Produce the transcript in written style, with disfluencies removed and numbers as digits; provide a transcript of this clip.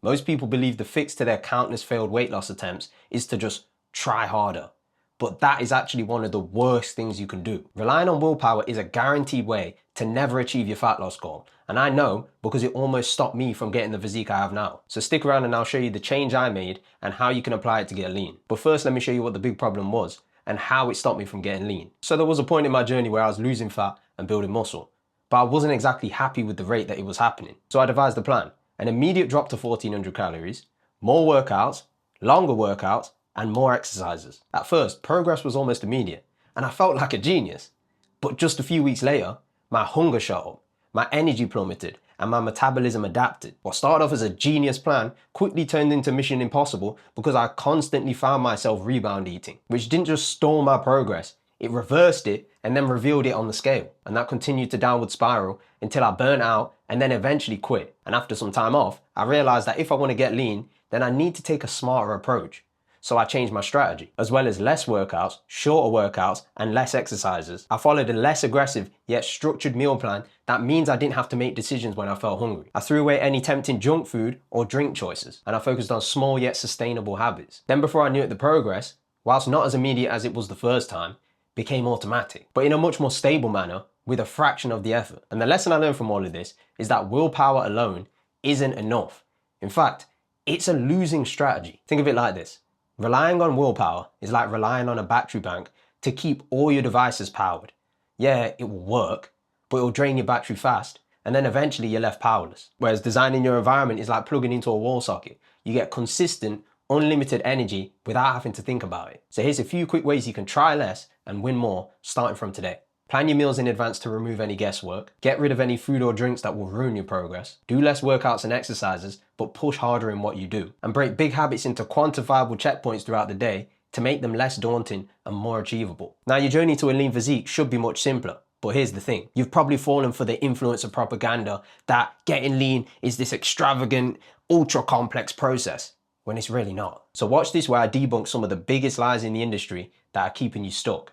Most people believe the fix to their countless failed weight loss attempts is to just try harder. But that is actually one of the worst things you can do. Relying on willpower is a guaranteed way to never achieve your fat loss goal. And I know because it almost stopped me from getting the physique I have now. So stick around and I'll show you the change I made and how you can apply it to get lean. But first, let me show you what the big problem was and how it stopped me from getting lean. So there was a point in my journey where I was losing fat and building muscle, but I wasn't exactly happy with the rate that it was happening. So I devised a plan: an immediate drop to 1400 calories, more workouts, longer workouts, and more exercises. At first, progress was almost immediate, and I felt like a genius. But just a few weeks later, my hunger shot up, my energy plummeted, and my metabolism adapted. What started off as a genius plan quickly turned into mission impossible because I constantly found myself rebound eating, which didn't just stall my progress, it reversed it and then revealed it on the scale. And that continued to downward spiral until I burnt out and then eventually quit. And after some time off, I realized that if I want to get lean, then I need to take a smarter approach. So I changed my strategy. As well as less workouts, shorter workouts, and less exercises, I followed a less aggressive yet structured meal plan that means I didn't have to make decisions when I felt hungry. I threw away any tempting junk food or drink choices, and I focused on small yet sustainable habits. Then before I knew it, the progress, whilst not as immediate as it was the first time, became automatic, but in a much more stable manner with a fraction of the effort. And the lesson I learned from all of this is that willpower alone isn't enough. In fact, it's a losing strategy. Think of it like this. Relying on willpower is like relying on a battery bank to keep all your devices powered. Yeah, it will work, but it will drain your battery fast, and then eventually you're left powerless. Whereas designing your environment is like plugging into a wall socket. You get consistent, unlimited energy without having to think about it. So here's a few quick ways you can try less and win more starting from today. Plan your meals in advance to remove any guesswork. Get rid of any food or drinks that will ruin your progress. Do less workouts and exercises, but push harder in what you do. And break big habits into quantifiable checkpoints throughout the day to make them less daunting and more achievable. Now, your journey to a lean physique should be much simpler. But here's the thing. You've probably fallen for the influencer propaganda that getting lean is this extravagant, ultra complex process, when it's really not. So watch this where I debunk some of the biggest lies in the industry that are keeping you stuck.